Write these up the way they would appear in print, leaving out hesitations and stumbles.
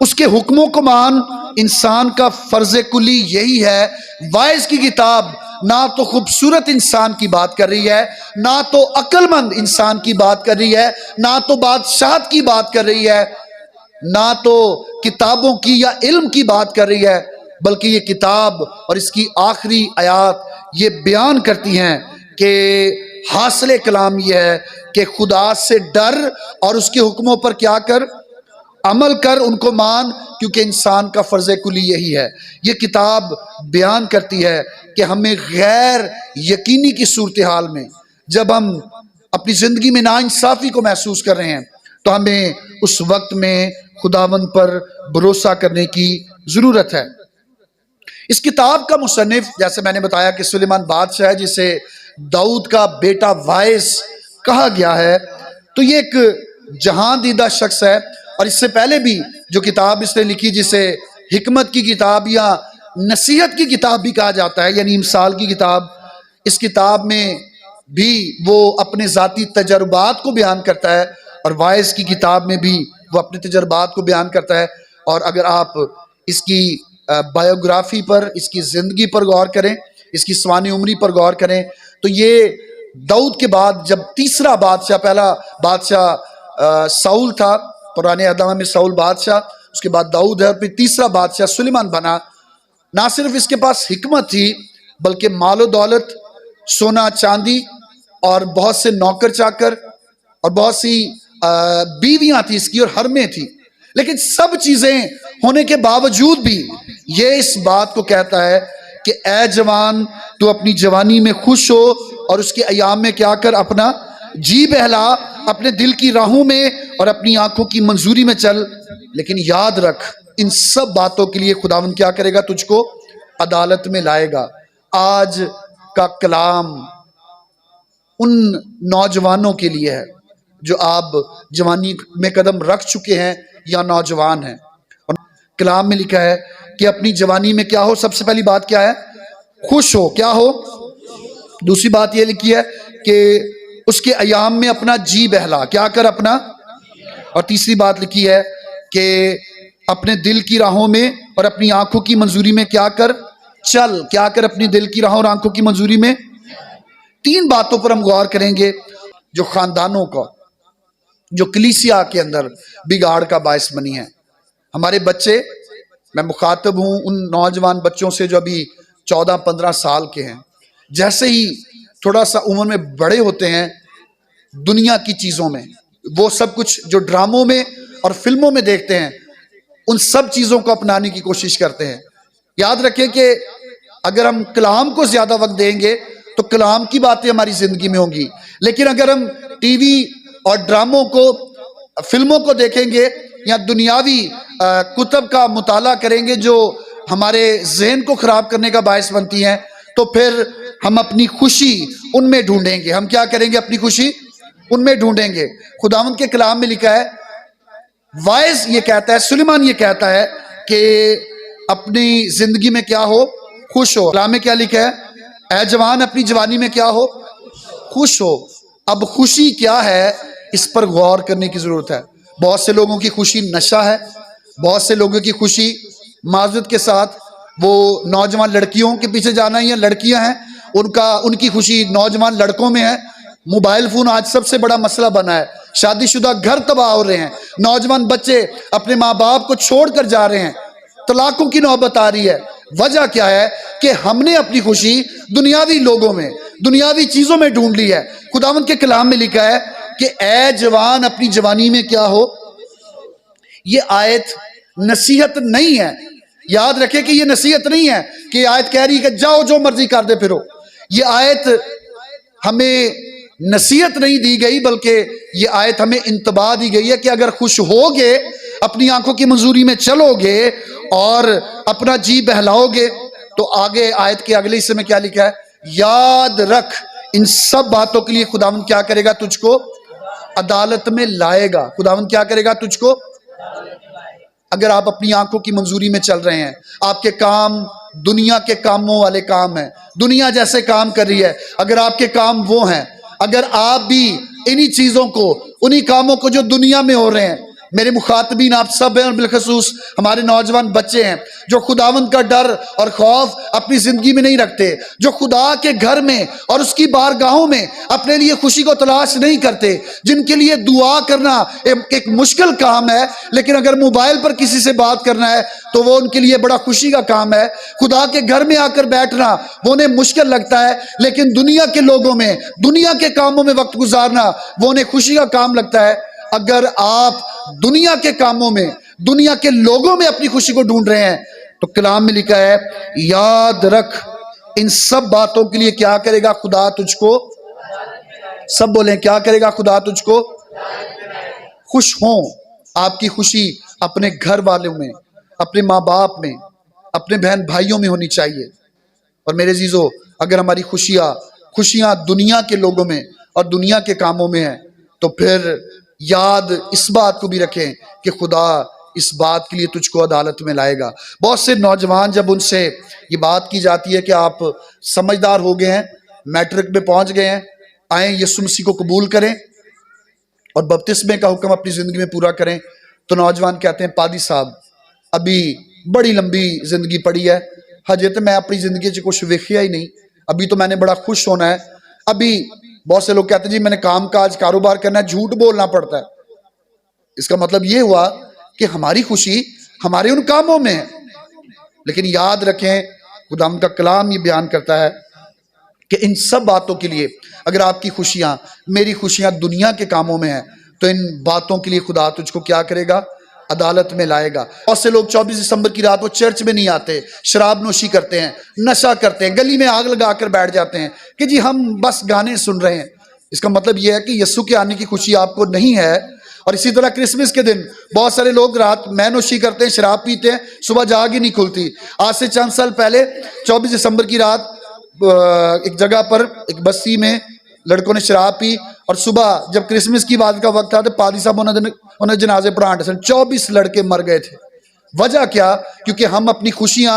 اس کے حکموں کو مان، انسان کا فرض کلی یہی ہے۔ وائز کی کتاب نہ تو خوبصورت انسان کی بات کر رہی ہے، نہ تو عقل مند انسان کی بات کر رہی ہے، نہ تو بادشاہت کی بات کر رہی ہے، نہ تو کتابوں کی یا علم کی بات کر رہی ہے، بلکہ یہ کتاب اور اس کی آخری آیات یہ بیان کرتی ہیں کہ حاصل کلام یہ ہے کہ خدا سے ڈر اور اس کے حکموں پر کیا کر، عمل کر، ان کو مان، کیونکہ انسان کا فرض کلی یہی ہے۔ یہ کتاب بیان کرتی ہے کہ ہمیں غیر یقینی کی صورتحال میں جب ہم اپنی زندگی میں ناانصافی کو محسوس کر رہے ہیں تو ہمیں اس وقت میں خداوند پر بھروسہ کرنے کی ضرورت ہے۔ اس کتاب کا مصنف جیسے میں نے بتایا کہ سلیمان بادشاہ ہے، جسے داؤد کا بیٹا وائس کہا گیا ہے، تو یہ ایک جہاں دیدہ شخص ہے۔ اور اس سے پہلے بھی جو کتاب اس نے لکھی جسے حکمت کی کتاب یا نصیحت کی کتاب بھی کہا جاتا ہے، یعنی امثال کی کتاب، اس کتاب میں بھی وہ اپنے ذاتی تجربات کو بیان کرتا ہے، اور وائس کی کتاب میں بھی وہ اپنے تجربات کو بیان کرتا ہے۔ اور اگر آپ اس کی بایوگرافی پر، اس کی زندگی پر غور کریں، اس کی سوانح عمری پر غور کریں، تو یہ داؤد کے بعد جب تیسرا بادشاہ، پہلا بادشاہ ساؤل تھا، پرانے عہد میں ساؤل بادشاہ، اس کے بعد داؤد ہے، اور پھر تیسرا بادشاہ سلیمان بنا۔ نہ صرف اس کے پاس حکمت تھی بلکہ مال و دولت، سونا چاندی، اور بہت سے نوکر چاکر، اور بہت سی بیویاں تھی اس کی، اور حرمیں تھی۔ لیکن سب چیزیں ہونے کے باوجود بھی یہ اس بات کو کہتا ہے کہ اے جوان، تو اپنی جوانی میں خوش ہو اور اس کے ایام میں کیا کر، اپنا جی بہلا، اپنے دل کی راہوں میں اور اپنی آنکھوں کی منظوری میں چل۔ لیکن یاد رکھ، ان سب باتوں کے لیے خداوند کیا کرے گا، تجھ کو عدالت میں لائے گا۔ آج کا کلام ان نوجوانوں کے لیے ہے جو آپ جوانی میں قدم رکھ چکے ہیں یا نوجوان ہیں۔ اور کلام میں لکھا ہے کہ اپنی جوانی میں کیا ہو، سب سے پہلی بات کیا ہے، خوش ہو۔ کیا ہو؟ دوسری بات یہ لکھی ہے کہ اس کے ایام میں اپنا جی بہلا، کیا کر، اپنا۔ اور تیسری بات لکھی ہے کہ اپنے دل کی راہوں میں اور اپنی آنکھوں کی منظوری میں کیا کر، چل۔ کیا کر، اپنی دل کی راہوں اور آنکھوں کی منظوری میں۔ تین باتوں پر ہم غور کریں گے جو خاندانوں کا، جو کلیسیا کے اندر بگاڑ کا باعث بنی ہے۔ ہمارے بچے، میں مخاطب ہوں ان نوجوان بچوں سے جو ابھی 14-15 سال کے ہیں، جیسے ہی تھوڑا سا عمر میں بڑے ہوتے ہیں، دنیا کی چیزوں میں، وہ سب کچھ جو ڈراموں میں اور فلموں میں دیکھتے ہیں، ان سب چیزوں کو اپنانے کی کوشش کرتے ہیں۔ یاد رکھیں کہ اگر ہم کلام کو زیادہ وقت دیں گے تو کلام کی باتیں ہماری زندگی میں ہوں گی، لیکن اگر ہم ٹی وی اور ڈراموں کو، فلموں کو دیکھیں گے یا دنیاوی کتب کا مطالعہ کریں گے جو ہمارے ذہن کو خراب کرنے کا باعث بنتی ہیں، تو پھر ہم اپنی خوشی ان میں ڈھونڈیں گے۔ ہم کیا کریں گے؟ اپنی خوشی ان میں ڈھونڈیں گے۔ خداوند کے کلام میں لکھا ہے، وائز یہ کہتا ہے، سلیمان یہ کہتا ہے کہ اپنی زندگی میں کیا ہو، خوش ہو۔ کلام میں کیا لکھا ہے؟ اے جوان، اپنی جوانی میں کیا ہو، خوش ہو۔ اب خوشی کیا ہے، اس پر غور کرنے کی ضرورت ہے۔ بہت سے لوگوں کی خوشی نشہ ہے، بہت سے لوگوں کی خوشی معذرت کے ساتھ وہ نوجوان لڑکیوں کے پیچھے جانا ہی ہے، لڑکیاں ہیں ان کی خوشی نوجوان لڑکوں میں ہے۔ موبائل فون آج سب سے بڑا مسئلہ بنا ہے، شادی شدہ گھر تباہ ہو رہے ہیں، نوجوان بچے اپنے ماں باپ کو چھوڑ کر جا رہے ہیں، طلاقوں کی نوبت آ رہی ہے۔ وجہ کیا ہے کہ ہم نے اپنی خوشی دنیاوی لوگوں میں، دنیاوی چیزوں میں ڈھونڈ لی ہے۔ خداوند کے کلام میں لکھا ہے کہ اے جوان، اپنی جوانی میں کیا ہو۔ یہ آیت نصیحت نہیں ہے، یاد رکھیں کہ یہ نصیحت نہیں ہے کہ یہ آیت کہہ رہی ہے کہ جاؤ جو مرضی کر دے پھرو۔ یہ آیت ہمیں نصیحت نہیں دی گئی، بلکہ یہ آیت ہمیں انتباہ دی گئی ہے کہ اگر خوش ہوگے، اپنی آنکھوں کی منظوری میں چلو گے اور اپنا جی بہلاؤ گے، تو آگے آیت کے اگلے حصے میں کیا لکھا ہے؟ یاد رکھ، ان سب باتوں کے لیے خداوند کیا کرے گا؟ تجھ کو عدالت میں لائے گا۔ خداوند کیا کرے گا؟ تجھ کو۔ اگر آپ اپنی آنکھوں کی منظوری میں چل رہے ہیں، آپ کے کام دنیا کے کاموں والے کام ہیں، دنیا جیسے کام کر رہی ہے، اگر آپ کے کام وہ ہیں، اگر آپ بھی انہی چیزوں کو، انہی کاموں کو جو دنیا میں ہو رہے ہیں، میرے مخاطبین آپ سب ہیں، اور بالخصوص ہمارے نوجوان بچے ہیں جو خداوند کا ڈر اور خوف اپنی زندگی میں نہیں رکھتے، جو خدا کے گھر میں اور اس کی بارگاہوں میں اپنے لیے خوشی کو تلاش نہیں کرتے، جن کے لیے دعا کرنا ایک مشکل کام ہے، لیکن اگر موبائل پر کسی سے بات کرنا ہے تو وہ ان کے لیے بڑا خوشی کا کام ہے۔ خدا کے گھر میں آ کر بیٹھنا وہ انہیں مشکل لگتا ہے، لیکن دنیا کے لوگوں میں، دنیا کے کاموں میں وقت گزارنا وہ انہیں خوشی کا کام لگتا ہے۔ اگر آپ دنیا کے کاموں میں، دنیا کے لوگوں میں اپنی خوشی کو ڈھونڈ رہے ہیں تو کلام میں لکھا ہے یاد رکھ ان سب باتوں کے لیے کیا کرے گا خدا تجھ کو، سب بولیں کیا کرے گا خدا تجھ کو، خوش ہوں۔ آپ کی خوشی اپنے گھر والوں میں، اپنے ماں باپ میں، اپنے بہن بھائیوں میں ہونی چاہیے۔ اور میرے عزیزو، اگر ہماری خوشیاں دنیا کے لوگوں میں اور دنیا کے کاموں میں ہیں تو پھر یاد اس بات کو بھی رکھیں کہ خدا اس بات کے لیے تجھ کو عدالت میں لائے گا۔ بہت سے نوجوان جب ان سے یہ بات کی جاتی ہے کہ آپ سمجھدار ہو گئے ہیں، میٹرک میں پہنچ گئے ہیں، آئیں یسوع مسیح کو قبول کریں اور بپتسمے کا حکم اپنی زندگی میں پورا کریں، تو نوجوان کہتے ہیں پادری صاحب ابھی بڑی لمبی زندگی پڑی ہے، ہجے تو میں اپنی زندگی سے کچھ ویکھیا ہی نہیں، ابھی تو میں نے بڑا خوش ہونا ہے۔ ابھی بہت سے لوگ کہتے ہیں جی میں نے کام کاج کاروبار کرنا ہے، جھوٹ بولنا پڑتا ہے۔ اس کا مطلب یہ ہوا کہ ہماری خوشی ہمارے ان کاموں میں ہے، لیکن یاد رکھیں خداوند کا کلام یہ بیان کرتا ہے کہ ان سب باتوں کے لیے، اگر آپ کی خوشیاں، میری خوشیاں دنیا کے کاموں میں ہیں تو ان باتوں کے لیے خدا تجھ کو کیا کرے گا، عدالت میں لائے گا۔ بہت سے لوگ 24 دسمبر کی رات وہ چرچ میں نہیں آتے، شراب نوشی کرتے ہیں، نشہ کرتے ہیں، گلی میں آگ لگا کر بیٹھ جاتے ہیں کہ جی ہم بس گانے سن رہے ہیں۔ اس کا مطلب یہ ہے کہ یسوع کے آنے کی خوشی آپ کو نہیں ہے۔ اور اسی طرح کرسمس کے دن بہت سارے لوگ رات میں نوشی کرتے ہیں، شراب پیتے ہیں، صبح جاگ ہی نہیں کھلتی۔ آج سے چند سال پہلے 24 دسمبر کی رات ایک جگہ پر ایک بستی میں لڑکوں نے شراب پی، اور صبح جب کرسمس کی بات کا وقت تھا تو پادری صاحب انہیں جنازے پڑھانے سن 24 لڑکے مر گئے تھے۔ وجہ کیا؟ کیونکہ ہم اپنی خوشیاں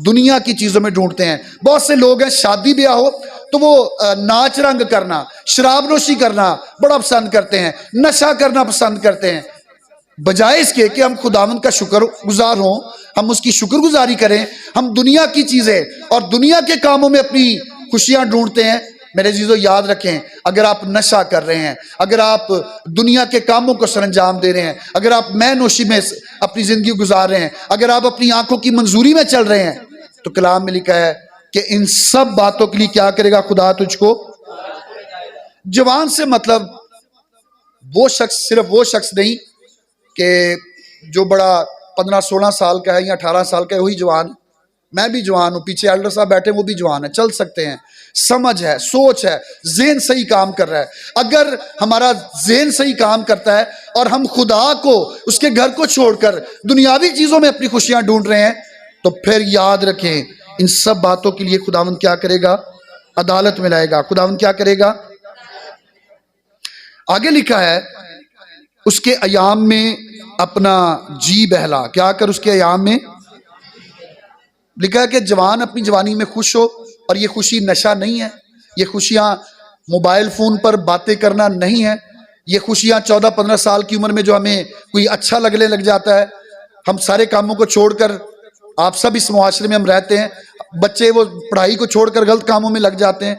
دنیا کی چیزوں میں ڈھونڈتے ہیں۔ بہت سے لوگ ہیں شادی بیاہ ہو تو وہ ناچ رنگ کرنا، شراب نوشی کرنا بڑا پسند کرتے ہیں، نشہ کرنا پسند کرتے ہیں، بجائے اس کے کہ ہم خداوند کا شکر گزار ہوں، ہم اس کی شکر گزاری کریں۔ ہم دنیا کی چیزیں اور دنیا کے کاموں میں اپنی خوشیاں ڈھونڈتے ہیں۔ میرے عزیزو یاد رکھیں، اگر آپ نشہ کر رہے ہیں، اگر آپ دنیا کے کاموں کو سر انجام دے رہے ہیں، اگر آپ میں نوشی میں اپنی زندگی گزار رہے ہیں، اگر آپ اپنی آنکھوں کی منظوری میں چل رہے ہیں، تو کلام میں لکھا ہے کہ ان سب باتوں کے لیے کیا کرے گا خدا تجھ کو۔ جوان سے مطلب وہ شخص، صرف وہ شخص نہیں کہ جو بڑا 15-16 سال کا ہے یا 18 سال کا ہے وہی جوان۔ میں بھی جوان ہوں، پیچھے ایلڈر صاحب بیٹھے وہ بھی جوان ہیں، چل سکتے ہیں، سمجھ ہے، سوچ ہے، ذہن صحیح کام کر رہا ہے۔ اگر ہمارا ذہن صحیح کام کرتا ہے اور ہم خدا کو، اس کے گھر کو چھوڑ کر دنیاوی چیزوں میں اپنی خوشیاں ڈھونڈ رہے ہیں تو پھر یاد رکھیں ان سب باتوں کے لیے خداوند کیا کرے گا، عدالت میں لائے گا۔ خداوند کیا کرے گا؟ آگے لکھا ہے اس کے ایام میں اپنا جی بہلا، کیا کر اس کے ایام میں لکھا ہے کہ جوان اپنی جوانی میں خوش ہو، اور یہ خوشی نشہ نہیں ہے، یہ خوشیاں موبائل فون پر باتیں کرنا نہیں ہے، یہ خوشیاں 14-15 سال کی عمر میں جو ہمیں کوئی اچھا لگنے لگ جاتا ہے، ہم سارے کاموں کو چھوڑ کر، آپ سب اس معاشرے میں ہم رہتے ہیں، بچے وہ پڑھائی کو چھوڑ کر غلط کاموں میں لگ جاتے ہیں،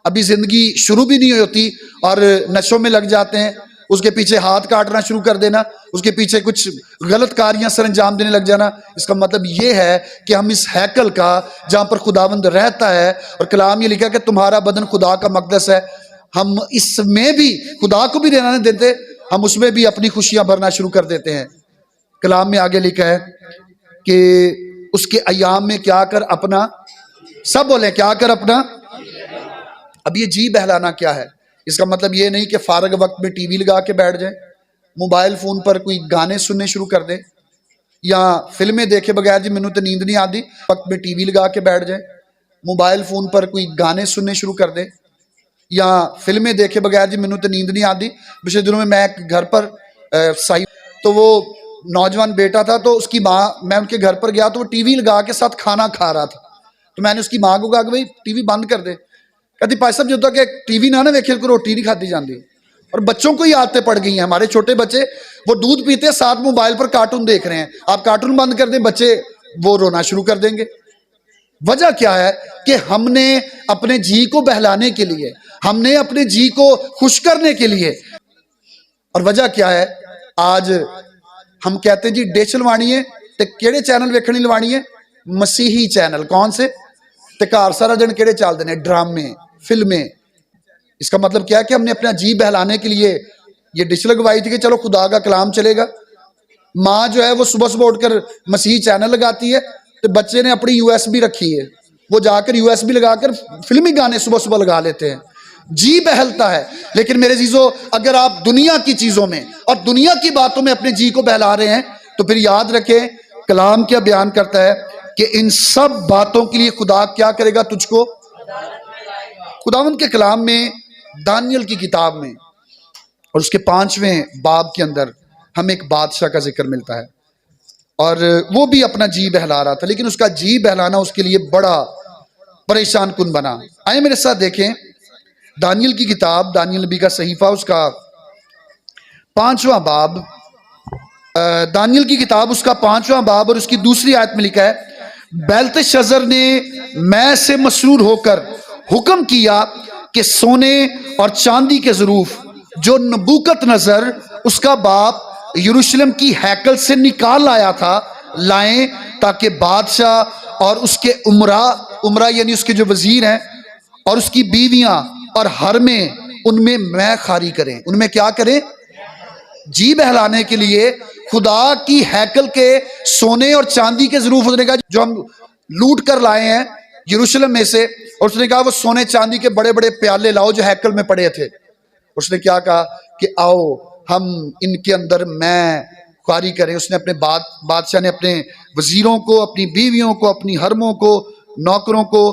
ابھی زندگی شروع بھی نہیں ہوتی اور نشوں میں لگ جاتے ہیں، اس کے پیچھے ہاتھ کاٹنا شروع کر دینا، اس کے پیچھے کچھ غلط کاریاں سر انجام دینے لگ جانا۔ اس کا مطلب یہ ہے کہ ہم اس ہیکل کا، جہاں پر خداوند رہتا ہے، اور کلام یہ لکھا کہ تمہارا بدن خدا کا مقدس ہے، ہم اس میں بھی خدا کو بھی رہنا نہیں دیتے، ہم اس میں بھی اپنی خوشیاں بھرنا شروع کر دیتے ہیں۔ کلام میں آگے لکھا ہے کہ اس کے ایام میں کیا کر اپنا، سب بولیں کیا کر اپنا۔ اب یہ جی بہلانا کیا ہے؟ اس کا مطلب یہ نہیں کہ فارغ وقت میں ٹی وی لگا کے بیٹھ جائیں، موبائل فون پر کوئی گانے سننے شروع کر دیں، یا فلمیں دیکھے بغیر جی مینوں تو نیند نہیں آتی وقت میں ٹی وی لگا کے بیٹھ جائیں، موبائل فون پر کوئی گانے سننے شروع کر دیں، یا فلمیں دیکھے بغیر جی مینوں تو نیند نہیں آتی۔ پچھلے دنوں میں ایک گھر پر تو وہ نوجوان بیٹا تھا، تو اس کی ماں، میں ان کے گھر پر گیا تو وہ ٹی وی لگا کے ساتھ کھانا کھا رہا تھا، تو میں نے اس کی ماں کو کہا کہ بھائی ٹی وی بند کر دے، کہتی پائی صاحب جدو کہ ٹی وی نہ ویکھے کو روٹی نہیں کھاتی جاندی، اور بچوں کو ہی عادتیں پڑ گئی ہیں. ہمارے چھوٹے بچے وہ دودھ پیتے ہیں، ساتھ موبائل پر کارٹون دیکھ رہے ہیں. آپ کارٹون بند کر دیں، بچے وہ رونا شروع کر دیں گے. وجہ کیا ہے کہ ہم نے اپنے جی کو بہلانے کے لیے، ہم نے اپنے جی کو خوش کرنے کے لیے. اور وجہ کیا ہے؟ آج ہم کہتے ہیں جی ڈش لوانی ہے تے کیڑے چینل ویکھنی لوانی ہے؟ مسیحی چینل. کون سے؟ تے گھر سارا دن کیڑے چل دے، ڈرامے، فلمیں. اس کا مطلب کیا ہے کہ ہم نے اپنا جی بہلانے کے لیے یہ ڈش لگوائی تھی کہ چلو خدا کا کلام چلے گا. ماں جو ہے وہ صبح صبح اٹھ کر مسیحی چینل لگاتی ہے، تو بچے نے اپنی یو ایس بی رکھی ہے، وہ جا کر یو ایس بی لگا کر فلمی گانے صبح صبح لگا لیتے ہیں. جی بہلتا ہے. لیکن میرے عزیزو، اگر آپ دنیا کی چیزوں میں اور دنیا کی باتوں میں اپنے جی کو بہلا رہے ہیں تو پھر یاد رکھیں کلام کیا بیان کرتا ہے کہ ان سب باتوں کے لیے خدا کیا کرے گا تجھ کو؟ خداوند کے کلام میں دانیل کی کتاب میں اور اس کے 5ویں باب کے اندر ہمیں ایک بادشاہ کا ذکر ملتا ہے، اور وہ بھی اپنا جی بہلا رہا تھا، لیکن اس کا جی بہلانا اس کے لیے بڑا پریشان کن بنا. آئے میرے ساتھ دیکھیں دانیل کی کتاب، دانیل نبی کا صحیفہ، اس کا 5واں باب. دانیل کی کتاب اس کا 5واں باب اور اس کی دوسری آیت میں لکھا ہے، بیلتشزر نے میں سے مسرور ہو کر حکم کیا کہ سونے اور چاندی کے ظروف جو نبوکت نظر اس کا باپ یروشلم کی ہیکل سے نکال لایا تھا لائیں، تاکہ بادشاہ اور اس کے عمرہ یعنی اس کے جو وزیر ہیں اور اس کی بیویاں اور حرمیں ان میں خاری کریں. ان میں کیا کریں؟ جی بہلانے کے لیے خدا کی ہیکل کے سونے اور چاندی کے ظروف اس نے کہا جو ہم لوٹ کر لائے ہیں یروشلم میں سے، اور اس نے کہا وہ سونے چاندی کے بڑے بڑے پیالے لاؤ جو ہیکل میں پڑے تھے. اس نے کیا کہا کہ آؤ ہم ان کے اندر خواری کریں. اس نے اپنے بادشاہ نے اپنے وزیروں کو، اپنی بیویوں کو، اپنی حرموں کو، نوکروں کو،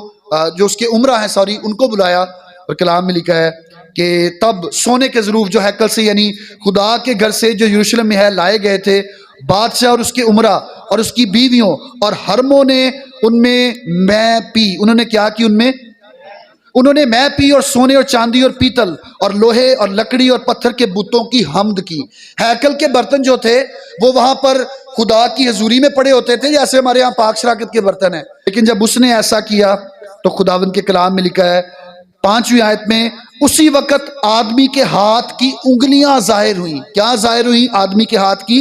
جو اس کے عمرہ ہیں ان کو بلایا. اور کلام میں لکھا ہے کہ تب سونے کے ظروف جو ہیکل سے یعنی خدا کے گھر سے جو یروشلم میں ہے لائے گئے تھے، بادشاہ اور اس کے عمرہ اور اس کی بیویوں اور حرموں نے ان میں پی. انہوں نے کیا کی؟ انہوں نے میں پی اور سونے اور چاندی اور پیتل اور لوہے اور لکڑی اور پتھر کے بتوں کی حمد کی. ہیکل کے برتن جو تھے وہ وہاں پر خدا کی حضوری میں پڑے ہوتے تھے جیسے ہمارے ہاں پاک شراکت کے برتن ہیں. لیکن جب اس نے ایسا کیا تو خداوند کے کلام میں لکھا ہے 5ویں آیت میں، اسی وقت آدمی کے ہاتھ کی انگلیاں ظاہر ہوئیں. کیا ظاہر ہوئیں؟ آدمی کے ہاتھ کی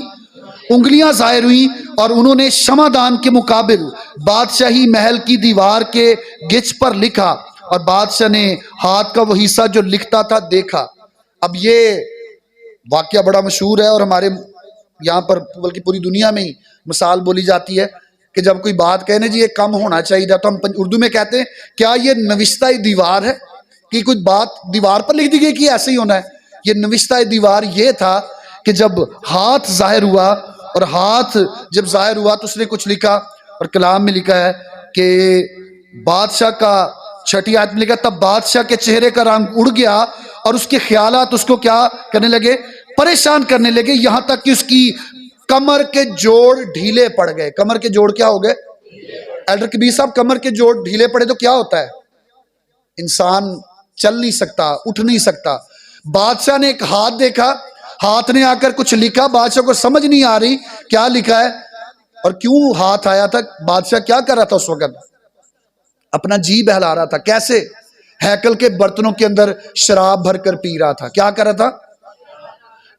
انگلیاں ظاہر ہوئیں، اور انہوں نے شمعدان کے مقابل بادشاہی محل کی دیوار کے گچ پر لکھا، اور بادشاہ نے ہاتھ کا وہ حصہ جو لکھتا تھا دیکھا. اب یہ واقعہ بڑا مشہور ہے اور ہمارے یہاں پر بلکہ پوری دنیا میں ہی مثال بولی جاتی ہے کہ جب کوئی بات کہنے جی یہ کم ہونا چاہیے تھا تو ہم اردو میں کہتے ہیں کیا یہ نوشتہ دیوار ہے کہ کوئی بات دیوار پر لکھ دی گئی کہ ایسے ہی ہونا ہے. یہ نوشتہ دیوار یہ تھا کہ جب ہاتھ ظاہر ہوا، اور ہاتھ جب ظاہر ہوا تو اس نے کچھ لکھا، اور کلام میں لکھا ہے کہ بادشاہ کا 6 آیت میں لکھا تب بادشاہ کے چہرے کا رنگ اڑ گیا اور اس کے خیالات اس کو کیا کرنے لگے؟ پریشان کرنے لگے، یہاں تک کہ اس کی کمر کے جوڑ ڈھیلے پڑ گئے. کمر کے جوڑ کیا ہو گئے؟ ایلڈر کبیر صاحب، کمر کے جوڑ ڈھیلے پڑے تو کیا ہوتا ہے؟ انسان چل نہیں سکتا، اٹھ نہیں سکتا. بادشاہ نے ایک ہاتھ دیکھا، ہاتھ نے آ کر کچھ لکھا، بادشاہ کو سمجھ نہیں آ رہی کیا لکھا ہے اور کیوں ہاتھ آیا تھا. بادشاہ کیا کر رہا تھا اس وقت؟ اپنا جی بہلا رہا تھا. کیسے؟ ہیکل کے برتنوں کے اندر شراب بھر کر پی رہا تھا. کیا کر رہا تھا؟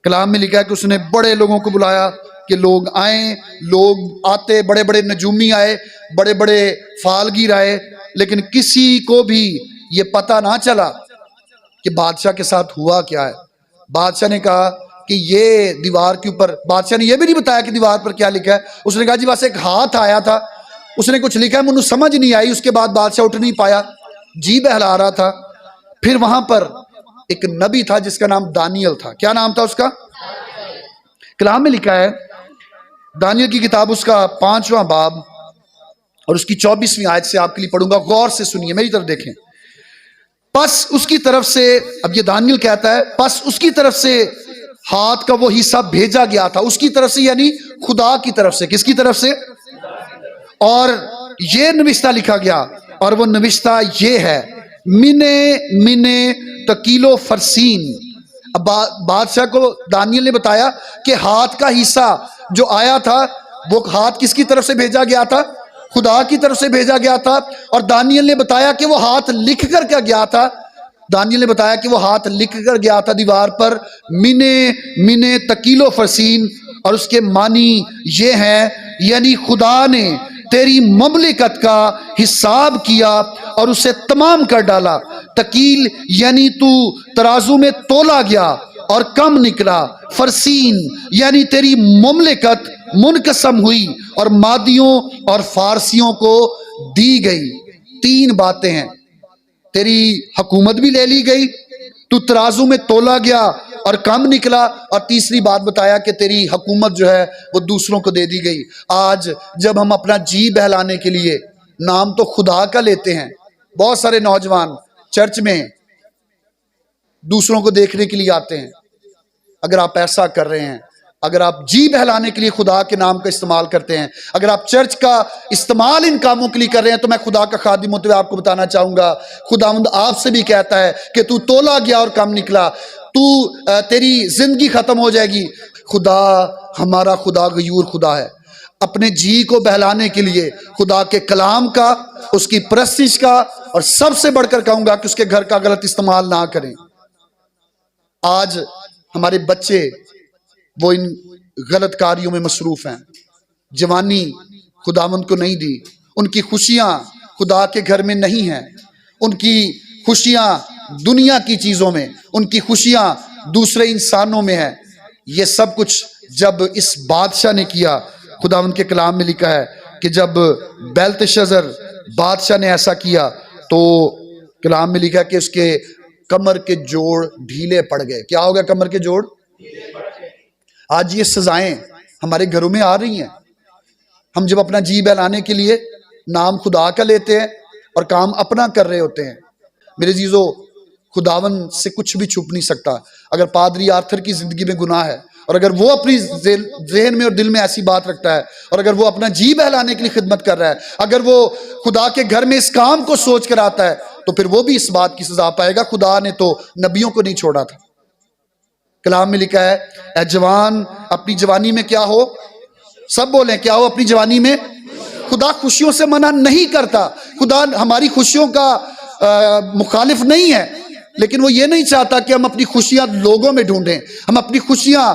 کلام میں لکھا ہے کہ اس نے بڑے لوگوں کو بلایا کہ لوگ آئیں. لوگ آتے، بڑے بڑے نجومی آئے، بڑے بڑے فالگیر آئے، لیکن کسی کو بھی یہ پتہ نہ چلا کہ بادشاہ کے ساتھ ہوا کیا ہے. بادشاہ نے کہا کہ یہ دیوار کے اوپر، بادشاہ نے یہ بھی نہیں بتایا کہ دیوار پر کیا لکھا ہے. اس نے کہا جی بس ایک ہاتھ آیا تھا، اس نے کچھ لکھا ہے، مجھے سمجھ نہیں آئی. اس کے بعد بادشاہ اٹھ نہیں پایا، جی بہلا رہا تھا. پھر وہاں پر ایک نبی تھا جس کا نام دانیل تھا. کیا نام تھا اس کا؟ کلام میں لکھا ہے دانیل کی کتاب اس کا 5واں باب اور اس کی 24ویں آیت سے آپ کے لیے پڑھوں گا. غور سے سنیے، میری طرف دیکھیں. پس اس کی طرف سے، اب یہ دانیل کہتا ہے، پس اس کی طرف سے ہاتھ کا وہ حصہ بھیجا گیا تھا. اس کی طرف سے یعنی خدا کی طرف سے. کس کی طرف سے؟ اور یہ نوشتہ لکھا گیا، اور وہ نوشتہ یہ ہے، منے تکیلو فرسین. اب بادشاہ کو دانیل نے بتایا کہ ہاتھ کا حصہ جو آیا تھا وہ ہاتھ کس کی طرف سے بھیجا گیا تھا؟ خدا کی طرف سے بھیجا گیا تھا. اور دانیل نے بتایا کہ وہ ہاتھ لکھ کر کیا گیا تھا؟ دانیل نے بتایا کہ وہ ہاتھ لکھ کر گیا تھا دیوار پر، منے تکیل و فرسین. اور اس کے معنی یہ ہیں یعنی خدا نے تیری مملکت کا حساب کیا اور اسے تمام کر ڈالا. تکیل یعنی تو ترازو میں تولا گیا اور کم نکلا. فرسین یعنی تیری مملکت منقسم ہوئی اور مادیوں اور فارسیوں کو دی گئی. تین باتیں ہیں، تیری حکومت بھی لے لی گئی، تو ترازو میں تولا گیا اور کم نکلا، اور تیسری بات بتایا کہ تیری حکومت جو ہے وہ دوسروں کو دے دی گئی. آج جب ہم اپنا جی بہلانے کے لیے نام تو خدا کا لیتے ہیں، بہت سارے نوجوان چرچ میں دوسروں کو دیکھنے کے لیے آتے ہیں. اگر آپ ایسا کر رہے ہیں، اگر آپ جی بہلانے کے لیے خدا کے نام کا استعمال کرتے ہیں، اگر آپ چرچ کا استعمال ان کاموں کے لیے کر رہے ہیں، تو میں خدا کا خادم ہوتے ہوئے آپ کو بتانا چاہوں گا، خداوند آپ سے بھی کہتا ہے کہ تو تولا گیا اور کم نکلا، تیری زندگی ختم ہو جائے گی. خدا ہمارا خدا غیور خدا ہے. اپنے جی کو بہلانے کے لیے خدا کے کلام کا، اس کی پرستش کا، اور سب سے بڑھ کر کہوں گا کہ اس کے گھر کا غلط استعمال نہ کریں. آج ہمارے بچے وہ ان غلط کاریوں میں مصروف ہیں. جوانی خداوند کو نہیں دی، ان کی خوشیاں خدا کے گھر میں نہیں ہیں، ان کی خوشیاں دنیا کی چیزوں میں، ان کی خوشیاں دوسرے انسانوں میں ہیں. یہ سب کچھ جب اس بادشاہ نے کیا، خداوند کے کلام میں لکھا ہے کہ جب بیلتشازر بادشاہ نے ایسا کیا تو کلام میں لکھا ہے کہ اس کے کمر کے جوڑ ڈھیلے پڑ گئے. کیا ہو گیا؟ کمر کے جوڑ. آج یہ سزائیں ہمارے گھروں میں آ رہی ہیں. ہم جب اپنا جی بہلانے کے لیے نام خدا کا لیتے ہیں اور کام اپنا کر رہے ہوتے ہیں. میرے عزیزو، خداون سے کچھ بھی چھپ نہیں سکتا. اگر پادری آرتھر کی زندگی میں گناہ ہے، اور اگر وہ اپنی ذہن میں اور دل میں ایسی بات رکھتا ہے، اور اگر وہ اپنا جی بہلانے کے لیے خدمت کر رہا ہے، اگر وہ خدا کے گھر میں اس کام کو سوچ کر آتا ہے، تو پھر وہ بھی اس بات کی سزا پائے گا. خدا نے تو نبیوں کو نہیں چھوڑا تھا. کلام میں لکھا ہے اے جوان اپنی جوانی میں کیا ہو، سب بولیں کیا ہو اپنی جوانی میں. خدا خوشیوں سے منع نہیں کرتا، خدا ہماری خوشیوں کا مخالف نہیں ہے، لیکن وہ یہ نہیں چاہتا کہ ہم اپنی خوشیاں لوگوں میں ڈھونڈیں. ہم اپنی خوشیاں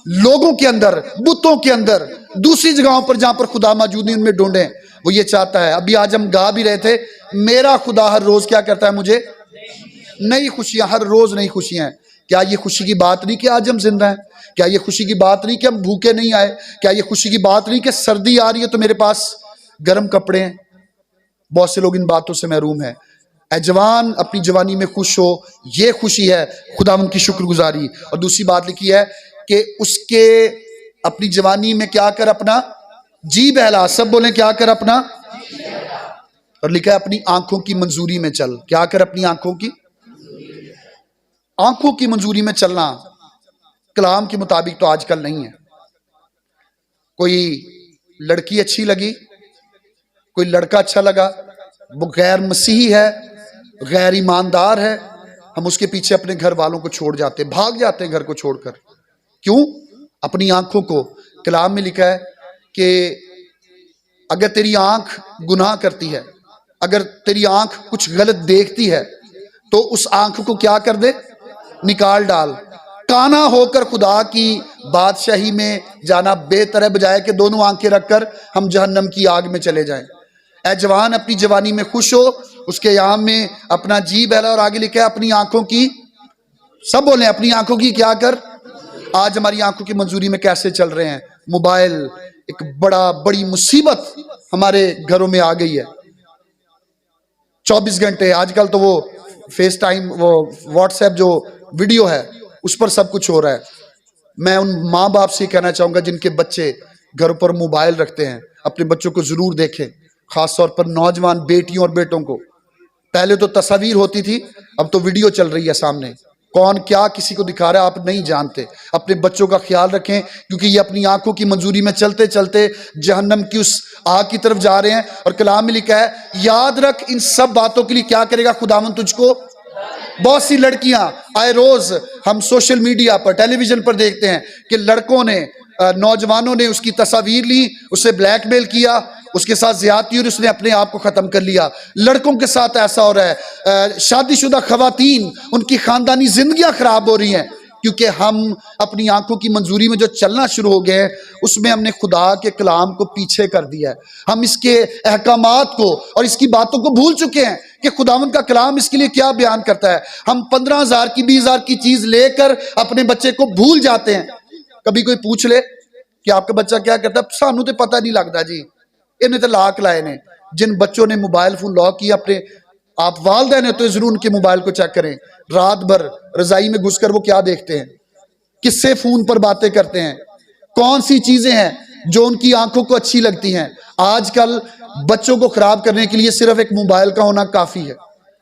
لوگوں کے اندر، بتوں کے اندر، دوسری جگہوں پر جہاں پر خدا موجود نہیں ان میں ڈھونڈیں. وہ یہ چاہتا ہے. ابھی آج ہم گا بھی رہے تھے، میرا خدا ہر روز کیا کرتا ہے؟ مجھے نئی خوشیاں، ہر روز نئی خوشیاں ہیں. کیا یہ خوشی کی بات نہیں کہ آج ہم زندہ ہیں؟ کیا یہ خوشی کی بات نہیں کہ ہم بھوکے نہیں آئے؟ کیا یہ خوشی کی بات نہیں کہ سردی آ رہی ہے تو میرے پاس گرم کپڑے ہیں؟ بہت سے لوگ ان باتوں سے محروم ہیں. اے جوان اپنی جوانی میں خوش ہو، یہ خوشی ہے خداوند کی شکر گزاری. اور دوسری بات لکھی ہے کہ اس کے اپنی جوانی میں کیا کر؟ اپنا جی بہلا. سب بولیں کیا کر؟ اپنا. اور لکھا ہے اپنی آنکھوں کی منظوری میں چل. کیا کر؟ اپنی آنکھوں کی منظوری میں چلنا کلام کے مطابق تو آج کل نہیں ہے. کوئی لڑکی اچھی لگی، کوئی لڑکا اچھا لگا، وہ غیر مسیحی ہے، غیر ایماندار ہے، ہم اس کے پیچھے اپنے گھر والوں کو چھوڑ جاتے ہیں، بھاگ جاتے ہیں گھر کو چھوڑ کر. کیوں؟ اپنی آنکھوں کو. کلام میں لکھا ہے کہ اگر تیری آنکھ گناہ کرتی ہے، اگر تیری آنکھ کچھ غلط دیکھتی ہے، تو اس آنکھ کو کیا کر دے؟ نکال ڈال. کانا ہو کر خدا کی بادشاہی میں جانا بہتر ہے بجائے کہ دونوں آنکھیں رکھ کر ہم جہنم کی آگ میں چلے جائیں. اے جوان اپنی جوانی میں خوش ہو، اس کے ایام میں اپنا جی بہلا. اور آگے لکھا ہے اپنی آنکھوں کی، سب بولیں اپنی آنکھوں کی کیا کر. آج ہماری آنکھوں کی منظوری میں کیسے چل رہے ہیں؟ موبائل ایک بڑی مصیبت ہمارے گھروں میں آ گئی ہے. 24 گھنٹے آج کل تو وہ فیس ٹائم، وہ واٹس ایپ جو ویڈیو ہے اس پر سب کچھ ہو رہا ہے. میں ان ماں باپ سے کہنا چاہوں گا جن کے بچے گھروں پر موبائل رکھتے ہیں، اپنے بچوں کو ضرور دیکھیں، خاص طور پر نوجوان بیٹیوں اور بیٹوں کو. پہلے تو تصاویر ہوتی تھی، اب تو ویڈیو چل رہی ہے سامنے. کون کیا کسی کو دکھا رہا ہے آپ نہیں جانتے. اپنے بچوں کا خیال رکھیں، کیونکہ یہ اپنی آنکھوں کی منظوری میں چلتے چلتے جہنم کی اس آگ کی طرف جا رہے ہیں. اور کلام میں لکھا ہے یاد رکھ ان سب باتوں کے لیے کیا کرے گا خداوند تجھ کو. بہت سی لڑکیاں آئے روز ہم سوشل میڈیا پر ٹیلی ویژن پر دیکھتے ہیں کہ لڑکوں نے نوجوانوں نے اس کی تصاویر لی، اسے بلیک میل کیا، اس کے ساتھ زیادتی اور اس نے اپنے آپ کو ختم کر لیا۔ لڑکوں کے ساتھ ایسا ہو رہا ہے، شادی شدہ خواتین ان کی خاندانی زندگیاں خراب ہو رہی ہیں، کیونکہ ہم اپنی آنکھوں کی منظوری میں جو چلنا شروع ہو گئے ہیں اس میں ہم نے خدا کے کلام کو پیچھے کر دیا ہے۔ ہم اس کے احکامات کو اور اس کی باتوں کو بھول چکے ہیں کہ خداوند کا کلام اس کے لیے کیا بیان کرتا ہے۔ ہم 15,000 کی 20,000 کی چیز لے کر اپنے بچے کو بھول جاتے ہیں۔ کبھی کوئی پوچھ لے کہ آپ کا بچہ کیا کرتا ہے، سانو تو پتہ نہیں لگتا جی، انہیں تو لاک لائے نے۔ جن بچوں نے موبائل فون لاک کیا، اپنے آپ والدین ہیں تو ضرور ان کے موبائل کو چیک کریں، رات بھر رضائی میں گھس کر وہ کیا دیکھتے ہیں، کس سے فون پر باتیں کرتے ہیں، کون سی چیزیں ہیں جو ان کی آنکھوں کو اچھی لگتی ہیں۔ آج کل بچوں کو خراب کرنے کے لیے صرف ایک موبائل کا ہونا کافی ہے۔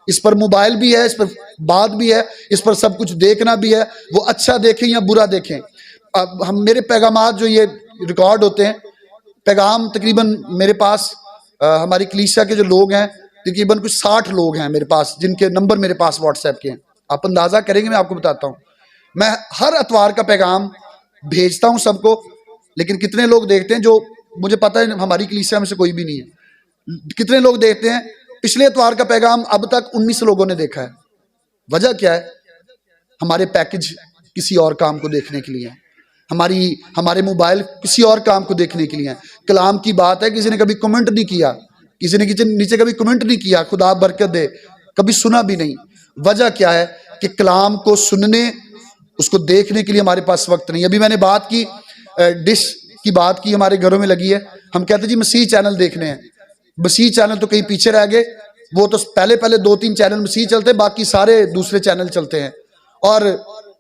اس پر موبائل بھی ہے، اس پر بات بھی ہے، اس پر سب کچھ دیکھنا بھی ہے، وہ اچھا دیکھیں یا برا دیکھیں۔ اب میرے پیغامات جو یہ ریکارڈ ہوتے ہیں، پیغام تقریباً میرے پاس ہماری کلیسیا کے جو لوگ ہیں تقریباً کچھ 60 لوگ ہیں میرے پاس، جن کے نمبر میرے پاس واٹس ایپ کے ہیں۔ آپ اندازہ کریں گے، میں آپ کو بتاتا ہوں، میں ہر اتوار کا پیغام بھیجتا ہوں سب کو، لیکن کتنے لوگ دیکھتے ہیں جو مجھے پتہ ہے ہماری کلیسیا میں سے کوئی بھی نہیں ہے، کتنے لوگ دیکھتے ہیں؟ پچھلے اتوار کا پیغام اب تک 19 لوگوں نے دیکھا ہے۔ وجہ کیا ہے؟ ہمارے پیکج کسی اور کام کو دیکھنے کے لیے ہیں، ہمارے موبائل کسی اور کام کو دیکھنے کے لیے ہیں۔ کلام کی بات ہے، کسی نے کبھی کمنٹ نہیں کیا، کسی نے نیچے کبھی کمنٹ نہیں کیا خدا برکت دے، کبھی سنا بھی نہیں۔ وجہ کیا ہے؟ کہ کلام کو سننے، اس کو دیکھنے کے لیے ہمارے پاس وقت نہیں۔ ابھی میں نے بات کی، ڈش کی بات کی، ہمارے گھروں میں لگی ہے، ہم کہتے ہیں جی مسیح چینل دیکھنے ہیں۔ مسیح چینل تو کہیں پیچھے رہ گئے، وہ تو پہلے 2-3 چینل مسیح چلتے، باقی سارے دوسرے چینل چلتے ہیں۔ اور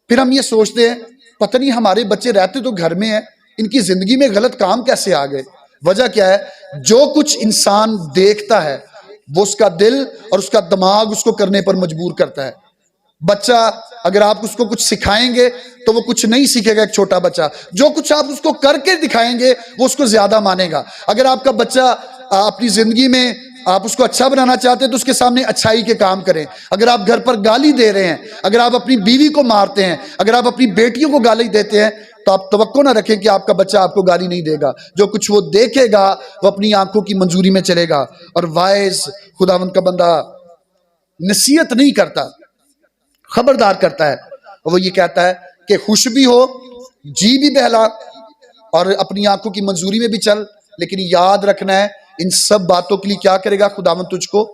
پھر ہم یہ سوچتے ہیں پتہ نہیں ہمارے بچے رہتے تو گھر میں ہیں، ان کی زندگی میں غلط کام کیسے آ گئے؟ وجہ کیا ہے؟ جو کچھ انسان دیکھتا ہے وہ اس کا دل اور اس کا دماغ اس کو کرنے پر مجبور کرتا ہے۔ بچہ اگر آپ اس کو کچھ سکھائیں گے تو وہ کچھ نہیں سیکھے گا۔ ایک چھوٹا بچہ جو کچھ آپ اس کو کر کے دکھائیں گے وہ اس کو زیادہ مانے گا۔ اگر آپ کا بچہ اپنی زندگی میں آپ اس کو اچھا بنانا چاہتے ہیں تو اس کے سامنے اچھائی کے کام کریں۔ اگر آپ گھر پر گالی دے رہے ہیں، اگر آپ اپنی بیوی کو مارتے ہیں، اگر آپ اپنی بیٹیوں کو گالی دیتے ہیں تو آپ توقع نہ رکھیں کہ آپ کا بچہ آپ کو گالی نہیں دے گا۔ جو کچھ وہ دیکھے گا وہ اپنی آنکھوں کی منظوری میں چلے گا۔ اور وائز خداوند کا بندہ نصیحت نہیں کرتا، خبردار کرتا ہے، اور وہ یہ کہتا ہے کہ خوش بھی ہو، جی بھی بہلا، اور اپنی آنکھوں کی منظوری میں بھی چل، لیکن یاد رکھنا ہے ان سب باتوں کے لیے کیا کرے گا خداوند تجھ کو؟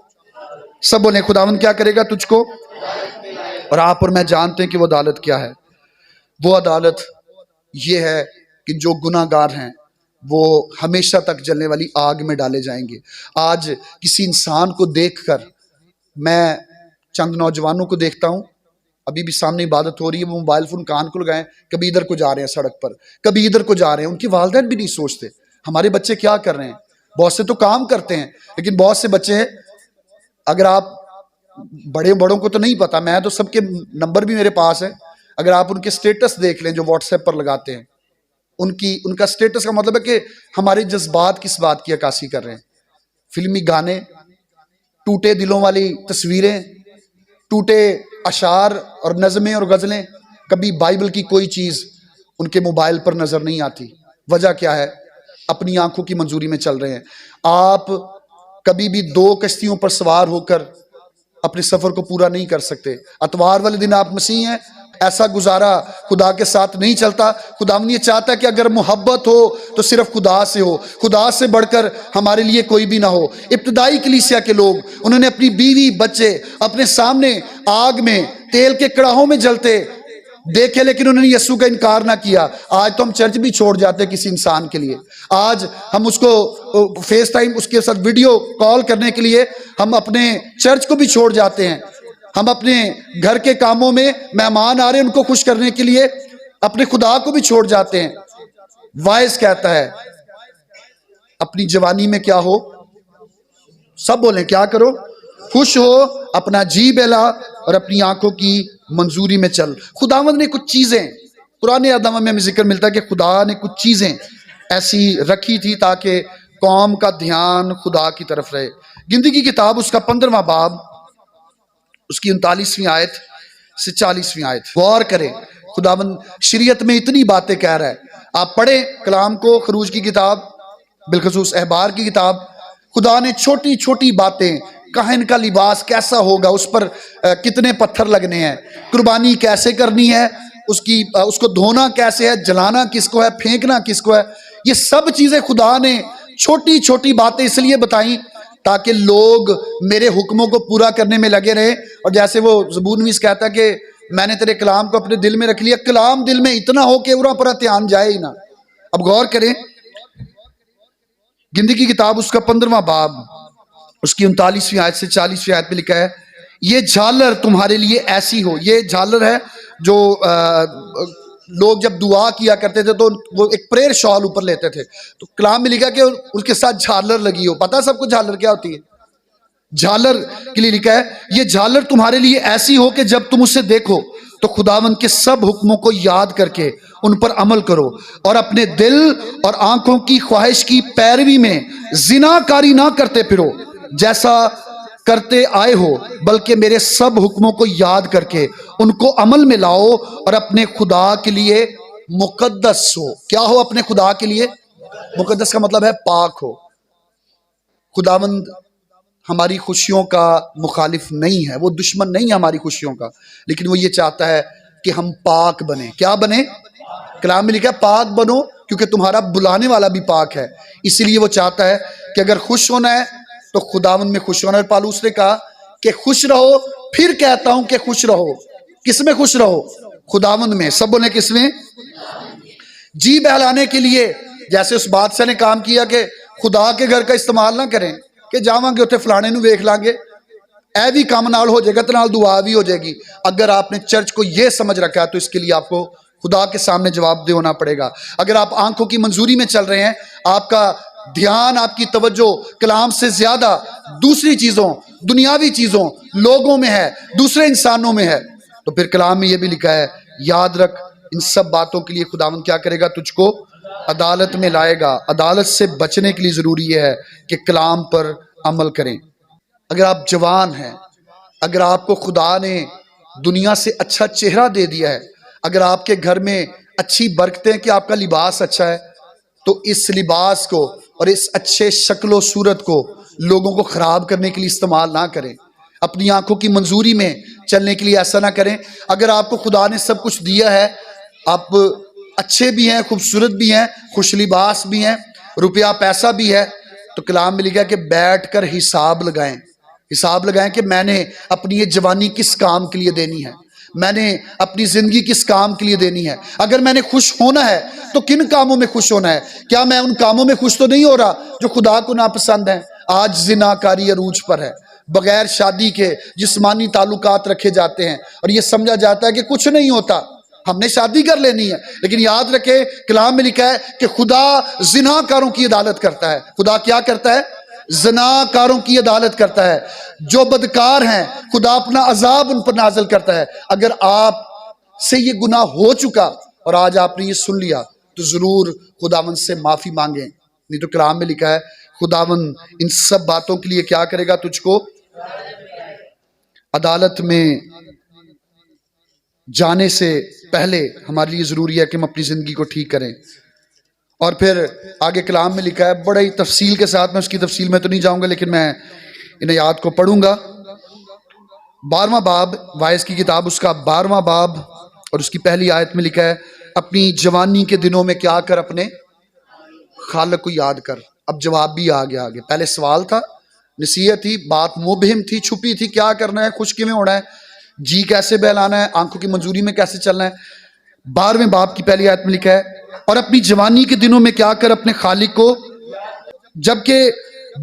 سب بولیں خداوند کیا کرے گا تجھ کو؟ اور آپ اور میں جانتے ہیں کہ وہ عدالت کیا ہے۔ وہ عدالت یہ ہے کہ جو گناہ گار ہیں وہ ہمیشہ تک جلنے والی آگ میں ڈالے جائیں گے۔ آج کسی انسان کو دیکھ کر میں چند نوجوانوں کو دیکھتا ہوں، ابھی بھی سامنے عبادت ہو رہی ہے، وہ موبائل فون کان کو لگائیں، کبھی ادھر کو جا رہے ہیں سڑک پر، کبھی ادھر کو جا رہے ہیں۔ ان کے والدین بھی نہیں سوچتے ہمارے بچے کیا کر رہے ہیں۔ بہت سے تو کام کرتے ہیں، لیکن بہت سے بچے ہیں، اگر آپ بڑوں کو تو نہیں پتا، میں تو سب کے نمبر بھی میرے پاس ہے، اگر آپ ان کے سٹیٹس دیکھ لیں جو واٹس ایپ پر لگاتے ہیں، ان کا سٹیٹس کا مطلب ہے کہ ہمارے جذبات کس بات کی عکاسی کر رہے ہیں۔ فلمی گانے، ٹوٹے دلوں والی تصویریں، ٹوٹے اشعار اور نظمیں اور غزلیں، کبھی بائبل کی کوئی چیز ان کے موبائل پر نظر نہیں آتی۔ وجہ کیا ہے؟ اپنی آنکھوں کی منظوری میں چل رہے ہیں۔ آپ کبھی بھی 2 کشتیوں پر سوار ہو کر اپنے سفر کو پورا نہیں کر سکتے۔ اتوار والے دن آپ مسیح ہیں، ایسا گزارا خدا کے ساتھ نہیں چلتا۔ خداوند یہ چاہتا ہے کہ اگر محبت ہو تو صرف خدا سے ہو، خدا سے بڑھ کر ہمارے لیے کوئی بھی نہ ہو۔ ابتدائی کلیسیا کے لوگ، انہوں نے اپنی بیوی بچے اپنے سامنے آگ میں تیل کے کڑاہوں میں جلتے دیکھے، لیکن انہوں نے یسوع کا انکار نہ کیا۔ آج تو ہم چرچ بھی چھوڑ جاتے ہیں کسی انسان کے لیے، آج ہم اس کو فیس ٹائم اس کے ساتھ ویڈیو کال کرنے کے لیے ہم اپنے چرچ کو بھی چھوڑ جاتے ہیں۔ ہم اپنے گھر کے کاموں میں مہمان آ رہے ہیں ان کو خوش کرنے کے لیے اپنے خدا کو بھی چھوڑ جاتے ہیں۔ وائس کہتا ہے اپنی جوانی میں کیا ہو، سب بولیں کیا کرو، خوش ہو، اپنا جی بہلا اور اپنی آنکھوں کی منظوری میں چل۔ خداوند نے کچھ چیزیں، پرانے آدم میں ہمیں ذکر ملتا ہے کہ خدا نے کچھ چیزیں ایسی رکھی تھی تاکہ قوم کا دھیان خدا کی طرف رہے۔ گنتی کی کتاب اس کا 15واں باب اس کی 39ویں آیت سے 40ویں آیت غور کریں. خداوند شریعت میں اتنی باتیں کہہ رہا ہے. آپ پڑھیں کلام کو، خروج کی کتاب، بالخصوص احبار کی کتاب. خدا نے چھوٹی چھوٹی باتیں، کہن کا لباس کیسا ہوگا، اس پر کتنے پتھر لگنے ہیں، قربانی کیسے کرنی ہے، اس کو دھونا کیسے ہے، جلانا کس کو ہے، پھینکنا کس کو ہے، یہ سب چیزیں خدا نے چھوٹی چھوٹی باتیں اس لیے بتائیں تاکہ لوگ میرے حکموں کو پورا کرنے میں لگے رہیں. اور جیسے وہ زبور نویس کہتا ہے کہ میں نے تیرے کلام کو اپنے دل میں رکھ لیا. کلام دل میں اتنا ہو کہ اورا پرا دھیان جائے ہی نہ. اب غور کریں، گنتی کی کتاب اس کا 15واں باب، اس کی 39ویں آیت سے 40ویں آیت میں لکھا ہے، یہ جھالر تمہارے لیے ایسی ہو. یہ جھالر ہے جو لوگ جب دعا کیا کرتے تھے تو وہ ایک پریئر شال اوپر لیتے تھے، تو کلام میں لکھا کہ اس کے ساتھ جھالر لگی ہو. پتہ سب کو جھالر کیا ہوتی ہے؟ جھالر کے لیے لکھا ہے یہ جھالر تمہارے لیے ایسی ہو کہ جب تم اسے دیکھو تو خداوند کے سب حکموں کو یاد کر کے ان پر عمل کرو اور اپنے دل اور آنکھوں کی خواہش کی پیروی میں زنا کاری نہ کرتے پھرو جیسا کرتے آئے ہو، بلکہ میرے سب حکموں کو یاد کر کے ان کو عمل میں لاؤ اور اپنے خدا کے لیے مقدس ہو. کیا ہو اپنے خدا کے لیے؟ مقدس کا مطلب ہے پاک ہو. خداوند ہماری خوشیوں کا مخالف نہیں ہے، وہ دشمن نہیں ہے ہماری خوشیوں کا، لیکن وہ یہ چاہتا ہے کہ ہم پاک بنیں. کیا بنیں؟ کلام میں لکھا ہے پاک بنو کیونکہ تمہارا بلانے والا بھی پاک ہے. اسی لیے وہ چاہتا ہے کہ اگر خوش ہونا ہے تو خداوند میں خوش ہونا ہے. پالوس نے کہا کہ خوش رہو، پھر کہتا ہوں کہ خوش رہو. کس میں خوش رہو؟ خداوند میں. سب بولے کس میں؟ جی بہلانے کے لیے. جیسے اس بادشاہ نے کام کیا کہ خدا کے گھر کا استعمال نہ کریں کہ جاواں گے اتنے فلانے نو ویکھ لیں گے، اے بھی کام نال ہو جائے گا تو نال دعا بھی ہو جائے گی. اگر آپ نے چرچ کو یہ سمجھ رکھا ہے تو اس کے لیے آپ کو خدا کے سامنے جواب دہ ہونا پڑے گا. اگر آپ آنکھوں کی منظوری میں چل رہے ہیں، آپ کا دھیان، آپ کی توجہ کلام سے زیادہ دوسری چیزوں، دنیاوی چیزوں، لوگوں میں ہے، دوسرے انسانوں میں ہے، تو پھر کلام میں یہ بھی لکھا ہے یاد رکھ ان سب باتوں کے لیے خداوند کیا کرے گا؟ تجھ کو عدالت میں لائے گا. عدالت سے بچنے کے لیے ضروری یہ ہے کہ کلام پر عمل کریں. اگر آپ جوان ہیں، اگر آپ کو خدا نے دنیا سے اچھا چہرہ دے دیا ہے، اگر آپ کے گھر میں اچھی برکتیں کہ آپ کا لباس اچھا ہے، تو اس لباس کو اور اس اچھے شکل و صورت کو لوگوں کو خراب کرنے کے لیے استعمال نہ کریں. اپنی آنکھوں کی منظوری میں چلنے کے لیے ایسا نہ کریں. اگر آپ کو خدا نے سب کچھ دیا ہے، آپ اچھے بھی ہیں، خوبصورت بھی ہیں، خوش لباس بھی ہیں، روپیہ پیسہ بھی ہے، تو کلام میں لکھا ہے کہ بیٹھ کر حساب لگائیں. حساب لگائیں کہ میں نے اپنی یہ جوانی کس کام کے لیے دینی ہے، میں نے اپنی زندگی کس کام کے لیے دینی ہے. اگر میں نے خوش ہونا ہے تو کن کاموں میں خوش ہونا ہے؟ کیا میں ان کاموں میں خوش تو نہیں ہو رہا جو خدا کو ناپسند ہیں؟ آج زنا کاری عروج پر ہے، بغیر شادی کے جسمانی تعلقات رکھے جاتے ہیں اور یہ سمجھا جاتا ہے کہ کچھ نہیں ہوتا، ہم نے شادی کر لینی ہے. لیکن یاد رکھے کلام میں لکھا ہے کہ خدا زنا کاروں کی عدالت کرتا ہے. خدا کیا کرتا ہے؟ زنا کاروں کی عدالت کرتا ہے. جو بدکار ہیں خدا اپنا عذاب ان پر نازل کرتا ہے. اگر آپ سے یہ گناہ ہو چکا اور آج آپ نے یہ سن لیا تو ضرور خداوند سے معافی مانگیں. نہیں تو کلام میں لکھا ہے خداوند ان سب باتوں کے لیے کیا کرے گا؟ تجھ کو عدالت میں جانے سے پہلے ہمارے لیے ضروری ہے کہ ہم اپنی زندگی کو ٹھیک کریں. اور پھر آگے کلام میں لکھا ہے بڑے ہی تفصیل کے ساتھ، میں اس کی تفصیل میں تو نہیں جاؤں گا لیکن میں ان آیات کو پڑھوں گا. 12واں باب، وائز کی کتاب، اس کا 12واں باب اور اس کی پہلی آیت میں لکھا ہے اپنی جوانی کے دنوں میں کیا کر؟ اپنے خالق کو یاد کر. اب جواب بھی آ گیا. آگے پہلے سوال تھا، نصیحت تھی، بات مبہم تھی، چھپی تھی، کیا کرنا ہے، خوش کیویں ہونا ہے، جی کیسے بہلانا ہے، آنکھوں کی منظوری میں کیسے چلنا ہے. 12ویں باب کی پہلی آیت میں لکھا ہے اور اپنی جوانی کے دنوں میں کیا کر؟ اپنے خالق کو، جبکہ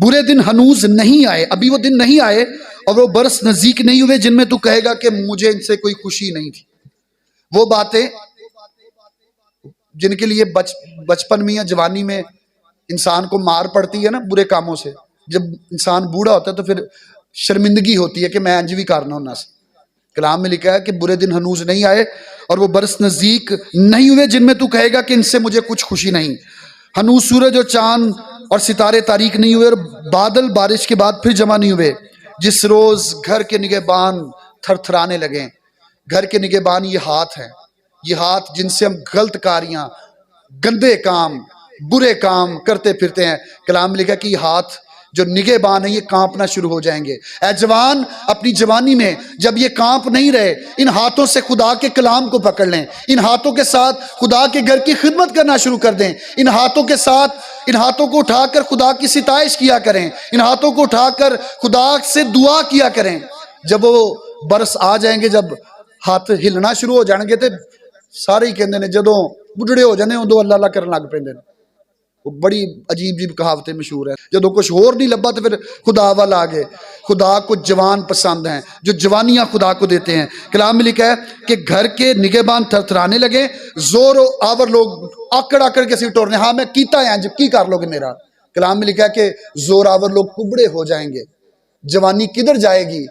برے دن ہنوز نہیں آئے. ابھی وہ دن نہیں آئے اور وہ برس نزدیک نہیں ہوئے جن میں تو کہے گا کہ مجھے ان سے کوئی خوشی نہیں تھی. وہ باتیں جن کے لیے بچپن میں یا جوانی میں انسان کو مار پڑتی ہے نا برے کاموں سے، جب انسان بوڑھا ہوتا ہے تو پھر شرمندگی ہوتی ہے کہ میں انج بھی کرنا ہونا سے. کلام میں لکھا ہے کہ برے دن ہنوز نہیں آئے اور وہ برس نزدیک نہیں ہوئے جن میں تو کہے گا کہ ان سے مجھے کچھ خوشی نہیں. ہنوز سورج اور چاند اور ستارے تاریک نہیں ہوئے اور بادل بارش کے بعد پھر جمع نہیں ہوئے. جس روز گھر کے نگہبان تھر تھرانے لگیں. گھر کے نگہبان یہ ہاتھ ہیں، یہ ہاتھ جن سے ہم غلط کاریاں، گندے کام، برے کام کرتے پھرتے ہیں. کلام میں لکھا کہ یہ ہاتھ جو نگہبان ہیں یہ کانپنا شروع ہو جائیں گے. اے جوان، اپنی جوانی میں جب یہ کانپ نہیں رہے، ان ہاتھوں سے خدا کے کلام کو پکڑ لیں. ان ہاتھوں کے ساتھ خدا کے گھر کی خدمت کرنا شروع کر دیں. ان ہاتھوں کے ساتھ، ان ہاتھوں کو اٹھا کر خدا کی ستائش کیا کریں. ان ہاتھوں کو اٹھا کر خدا سے دعا کیا کریں. جب وہ برس آ جائیں گے، جب ہاتھ ہلنا شروع ہو جائیں گے، تو سارے ہی کہندے نے جدوں بڈھڑے ہو جانے ادو اللہ اللہ کرن لگ پیندے نے. وہ بڑی عجیب عجیب کہاوتیں مشہور ہیں. جدوں کچھ اور نہیں لبا تو پھر خدا والا آ گئے. خدا کو جوان پسند ہیں جو جوانیاں خدا کو دیتے ہیں. کلام میں لکھا ہے کہ گھر کے نگہبان تھر تھرانے لگے، زور و آور لوگ آکڑ آکڑ کے سی ٹورنے، ہاں میں کیتا ہے جب کی کر لو گے میرا. کلام میں لکھا ہے کہ زور آور لوگ کبڑے ہو جائیں گے. جوانی کدھر جائے گی؟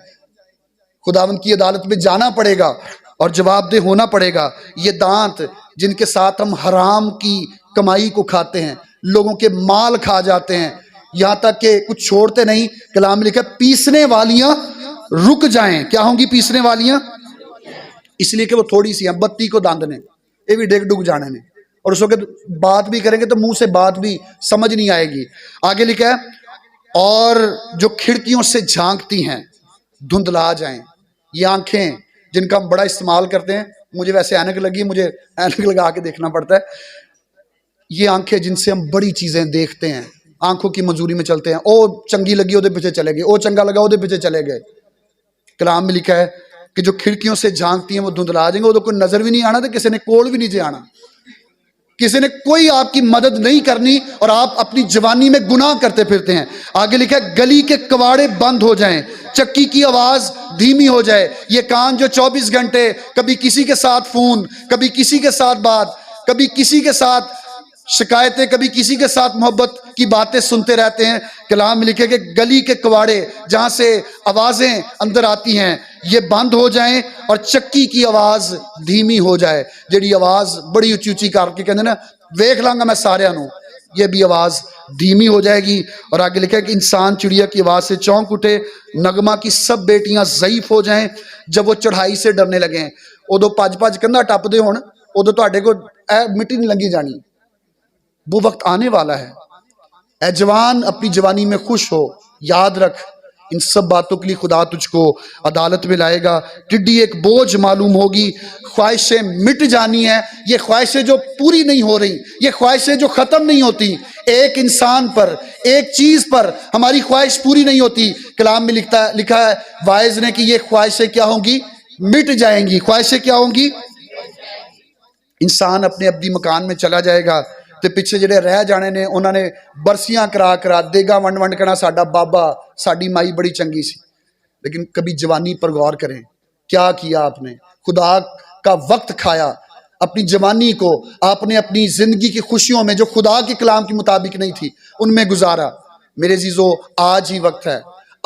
خداوند کی عدالت میں جانا پڑے گا اور جواب دہ ہونا پڑے گا. یہ دانت جن کے ساتھ ہم حرام کی کمائی کو کھاتے ہیں، لوگوں کے مال کھا جاتے ہیں، یہاں تک کہ کچھ چھوڑتے نہیں. کلام میں لکھا ہے پیسنے والیاں رک جائیں. کیا ہوں گی پیسنے والیاں؟ اس لیے کہ وہ تھوڑی سی ہیں. بتی کو داند نے یہ بھی ڈگ ڈگ جانے نے، اور اس وقت بات بھی کریں گے تو منہ سے بات بھی سمجھ نہیں آئے گی. آگے لکھا ہے اور جو کھڑکیوں سے جھانکتی ہیں دھندلا جائیں. یہ آنکھیں جن کا ہم بڑا استعمال کرتے ہیں، مجھے ویسے اینک لگی، مجھے اینک لگا کے دیکھنا پڑتا ہے. یہ آنکھیں جن سے ہم بڑی چیزیں دیکھتے ہیں، آنکھوں کی منظوری میں چلتے ہیں. او چنگی لگی وہ پیچھے چلے گئے، او چنگا لگا وہ پیچھے چلے گئے. کلام میں لکھا ہے کہ جو کھڑکیوں سے جھانکتی ہیں وہ دھندلا جائیں گے. وہ تو کوئی نظر بھی نہیں آنا، تو کسی نے کول بھی نہیں جے آنا، کسی نے کوئی آپ کی مدد نہیں کرنی، اور آپ اپنی جوانی میں گناہ کرتے پھرتے ہیں. آگے لکھا ہے گلی کے کواڑے بند ہو جائیں، چکی کی آواز دھیمی ہو جائے. یہ کان جو 24 گھنٹے کبھی کسی کے ساتھ فون، کبھی کسی کے ساتھ بات، کبھی کسی کے ساتھ شکایتیں، کبھی کسی کے ساتھ محبت کی باتیں سنتے رہتے ہیں. کلام میں لکھے کہ گلی کے کواڑے جہاں سے آوازیں اندر آتی ہیں یہ بند ہو جائیں، اور چکی کی آواز دھیمی ہو جائے. جڑی آواز بڑی اچھی اچھی کر کے کہتے ہیں نا ویکھ لانگا میں سارے نو، یہ بھی آواز دھیمی ہو جائے گی. اور آگے لکھا ہے کہ انسان چڑیا کی آواز سے چونک اٹھے، نغمہ کی سب بیٹیاں ضعیف ہو جائیں. جب وہ چڑھائی سے ڈرنے لگیں، ادو پج پج کندا ٹپ دے ہون، ادو تواڈے کو مٹی نہیں لنگی جانی. وہ وقت آنے والا ہے. اے جوان، اپنی جوانی میں خوش ہو. یاد رکھ ان سب باتوں کے لیے خدا تجھ کو عدالت میں لائے گا. ٹڈی ایک بوجھ معلوم ہوگی. خواہشیں مٹ جانی ہیں. یہ خواہشیں جو پوری نہیں ہو رہی، یہ خواہشیں جو ختم نہیں ہوتی. ایک انسان پر، ایک چیز پر ہماری خواہش پوری نہیں ہوتی. کلام میں لکھا ہے وائز نے کہ یہ خواہشیں کیا ہوں گی؟ مٹ جائیں گی. خواہشیں کیا ہوں گی؟ انسان اپنے ابدی مکان میں چلا جائے گا تے پیچھے جڑے رہ جانے نے انہوں نے برسیاں کرا کرا دیگا ونڈ ونڈ کہنا ساڈا بابا ساڈی مائی بڑی چنگی سی. لیکن کبھی جوانی پر غور کریں، کیا کیا آپ نے؟ خدا کا وقت کھایا. اپنی جوانی کو آپ نے اپنی زندگی کی خوشیوں میں جو خدا کے کلام کے مطابق نہیں تھی ان میں گزارا. میرے عزیزو، آج ہی وقت ہے،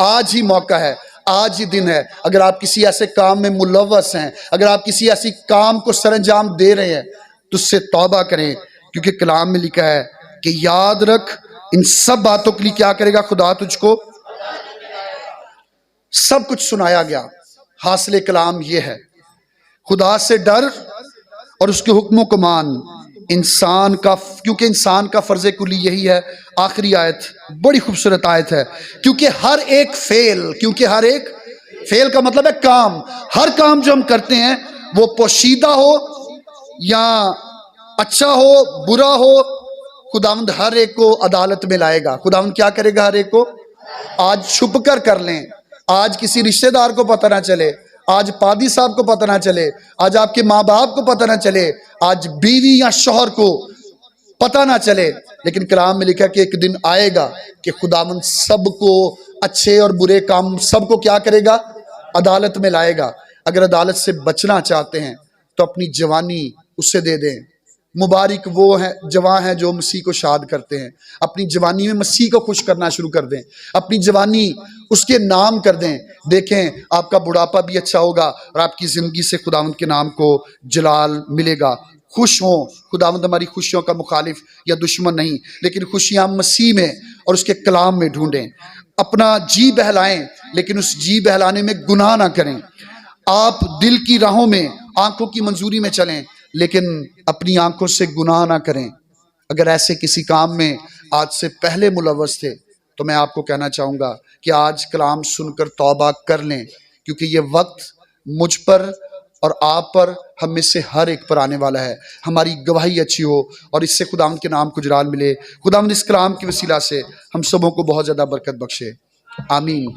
آج ہی موقع ہے، آج ہی دن ہے. اگر آپ کسی ایسے کام میں ملوث ہیں، اگر آپ کسی ایسی کام کو سر انجام دے رہے ہیں تو اس سے توبہ کریں. کیونکہ کلام میں لکھا ہے کہ یاد رکھ ان سب باتوں کے لیے کیا کرے گا خدا تجھ کو؟ سب کچھ سنایا گیا. حاصل کلام یہ ہے، خدا سے ڈر اور اس کے حکموں کو مان. انسان کا، کیونکہ انسان کا فرض کلی یہی ہے. آخری آیت بڑی خوبصورت آیت ہے. کیونکہ ہر ایک فعل کا مطلب ہے کام. ہر کام جو ہم کرتے ہیں وہ پوشیدہ ہو یا اچھا ہو برا ہو، خداوند ہر ایک کو عدالت میں لائے گا. خداوند کیا کرے گا؟ ہر ایک کو. آج چھپ کر لیں، آج کسی رشتہ دار کو پتہ نہ چلے، آج پادی صاحب کو پتہ نہ چلے، آج آپ کے ماں باپ کو پتہ نہ چلے، آج بیوی یا شوہر کو پتہ نہ چلے. لیکن کلام میں لکھا کہ ایک دن آئے گا کہ خداوند سب کو، اچھے اور برے کام سب کو کیا کرے گا؟ عدالت میں لائے گا. اگر عدالت سے بچنا چاہتے ہیں تو اپنی جوانی اس سے دے دیں. مبارک وہ ہیں جوان ہیں جو مسیح کو شاد کرتے ہیں. اپنی جوانی میں مسیح کو خوش کرنا شروع کر دیں. اپنی جوانی اس کے نام کر دیں. دیکھیں آپ کا بڑھاپا بھی اچھا ہوگا اور آپ کی زندگی سے خداوند کے نام کو جلال ملے گا. خوش ہوں. خداوند ہماری خوشیوں کا مخالف یا دشمن نہیں، لیکن خوشیاں مسیح میں اور اس کے کلام میں ڈھونڈیں. اپنا جی بہلائیں لیکن اس جی بہلانے میں گناہ نہ کریں. آپ دل کی راہوں میں آنکھوں کی منظوری میں چلیں لیکن اپنی آنکھوں سے گناہ نہ کریں۔ اگر ایسے کسی کام میں آج سے پہلے ملوث تھے تو میں آپ کو کہنا چاہوں گا کہ آج کلام سن کر توبہ کر لیں، کیونکہ یہ وقت مجھ پر اور آپ پر، ہم میں سے ہر ایک پر آنے والا ہے۔ ہماری گواہی اچھی ہو اور اس سے خداوند کے نام کو جلال ملے۔ خداوند اس کلام کے وسیلہ سے ہم سبوں کو بہت زیادہ برکت بخشے، آمین۔